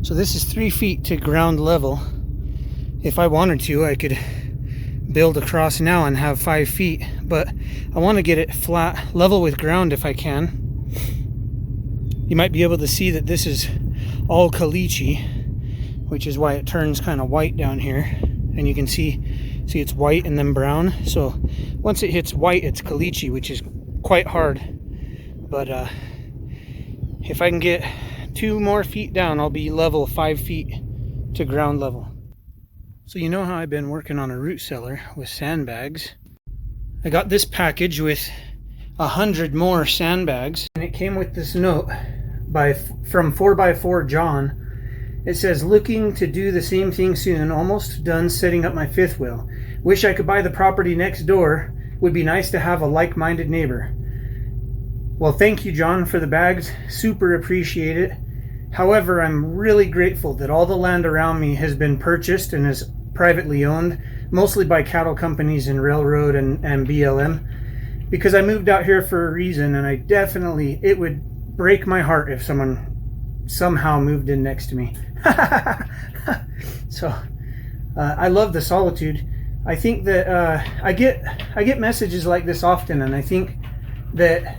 So this is 3 feet to ground level. If I wanted to, I could build across now and have 5 feet, but I want to get it flat, level with ground if I can. You might be able to see that this is all caliche, which is why it turns kind of white down here. And you can see it's white and then brown. So once it hits white, it's caliche, which is quite hard. But if I can get 2 more feet down, I'll be level 5 feet to ground level. So you know how I've been working on a root cellar with sandbags. I got this package with 100 more sandbags, and it came with this note from 4x4 John. It says, looking to do the same thing soon, almost done setting up my 5th wheel. Wish I could buy the property next door. Would be nice to have a like-minded neighbor. Well, thank you, John, for the bags. Super appreciate it. However, I'm really grateful that all the land around me has been purchased and is privately owned, mostly by cattle companies and railroad and BLM, because I moved out here for a reason, and it would break my heart if someone somehow moved in next to me. So I love the solitude. I think that I get messages like this often, and I think that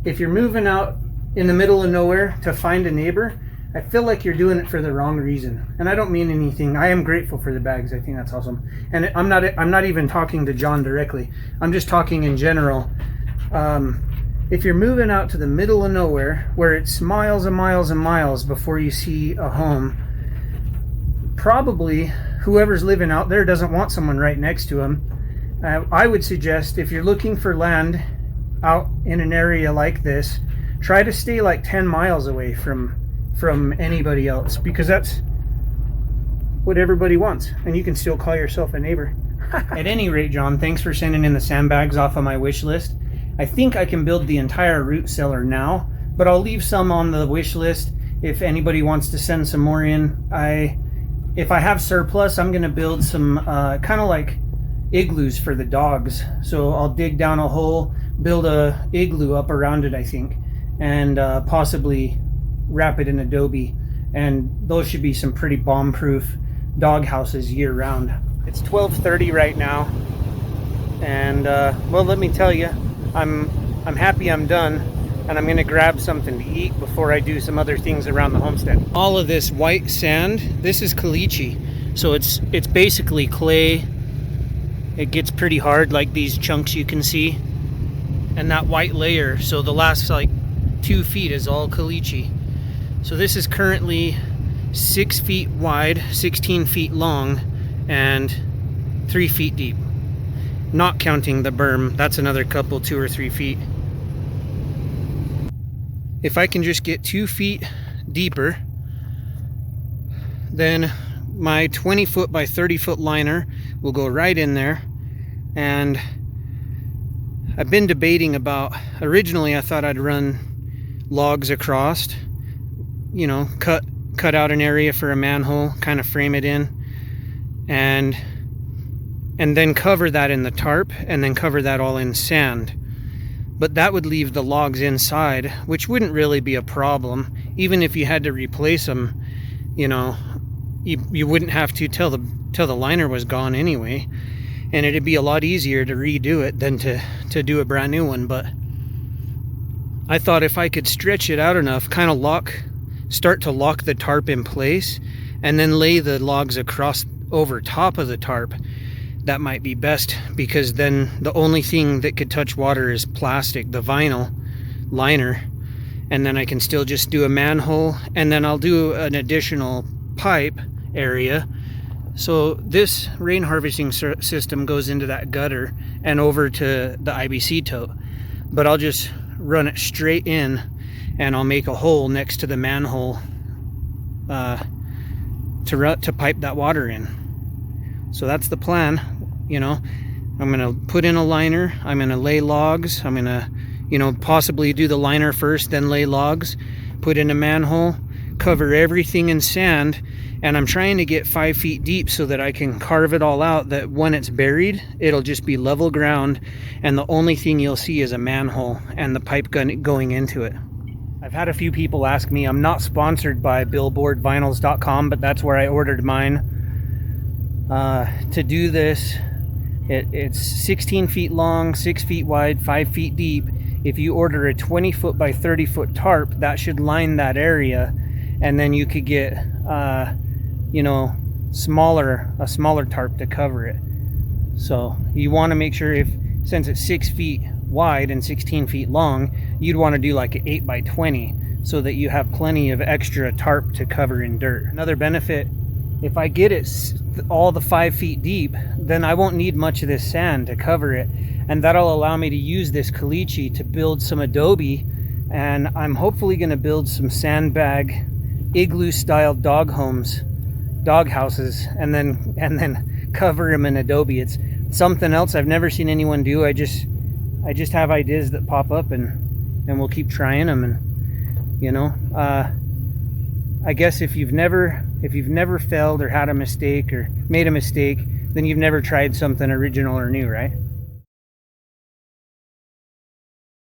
if you're moving out in the middle of nowhere to find a neighbor, I feel like you're doing it for the wrong reason. And I don't mean anything. I am grateful for the bags. I think that's awesome. And I'm not even talking to John directly. I'm just talking in general. If you're moving out to the middle of nowhere where it's miles and miles and miles before you see a home, probably whoever's living out there doesn't want someone right next to them. I would suggest, if you're looking for land out in an area like this, try to stay like 10 miles away from anybody else, because that's what everybody wants, and you can still call yourself a neighbor. At any rate, John, thanks for sending in the sandbags off of my wish list. I think I can build the entire root cellar now, but I'll leave some on the wish list if anybody wants to send some more in. If I have surplus, I'm going to build some kind of like igloos for the dogs. So I'll dig down a hole, build a igloo up around it, I think, and possibly wrap it in adobe, and those should be some pretty bomb-proof dog houses year-round. It's 12:30 right now, and well, let me tell you, I'm happy I'm done, and I'm going to grab something to eat before I do some other things around the homestead. All of this white sand, this is caliche, so it's basically clay. It gets pretty hard, like these chunks you can see, and that white layer, so the last like 2 feet is all caliche. So this is currently 6 feet wide, 16 feet long, and 3 feet deep. Not counting the berm, that's another couple, 2 or 3 feet. If I can just get 2 feet deeper, then my 20 foot by 30 foot liner will go right in there. And I've been debating about, originally I thought I'd run logs across, you know, cut out an area for a manhole, kind of frame it in, and then cover that in the tarp, and then cover that all in sand. But that would leave the logs inside, which wouldn't really be a problem. Even if you had to replace them, you know, you wouldn't have to till the liner was gone anyway, and it'd be a lot easier to redo it than to do a brand new one. But I thought if I could stretch it out enough, kind of start to lock the tarp in place, and then lay the logs across over top of the tarp, that might be best, because then the only thing that could touch water is plastic, the vinyl liner, and then I can still just do a manhole, and then I'll do an additional pipe area. So this rain harvesting system goes into that gutter and over to the IBC tote, but I'll just run it straight in, and I'll make a hole next to the manhole to pipe that water in. So that's the plan. You know, I'm gonna put in a liner, I'm gonna lay logs, I'm gonna, you know, possibly do the liner first, then lay logs, put in a manhole, cover everything in sand, and I'm trying to get 5 feet deep so that I can carve it all out, that when it's buried, it'll just be level ground, and the only thing you'll see is a manhole and the pipe gun going into it. I've had a few people ask me, I'm not sponsored by billboardvinyls.com, but that's where I ordered mine. To do this, it's 16 feet long, 6 feet wide, 5 feet deep. If you order a 20 foot by 30 foot tarp, that should line that area, and then you could get you know, a smaller tarp to cover it. So you want to make sure, since it's 6 feet wide and 16 feet long, you'd want to do like an 8 by 20 so that you have plenty of extra tarp to cover in dirt. Another benefit, if I get it all the 5 feet deep, then I won't need much of this sand to cover it, and that'll allow me to use this caliche to build some adobe, and I'm hopefully going to build some sandbag igloo style dog houses, and then cover them in adobe. It's something else I've never seen anyone do. I just have ideas that pop up, and we'll keep trying them. And you know, I guess if you've never failed or had a mistake or made a mistake, then you've never tried something original or new, right?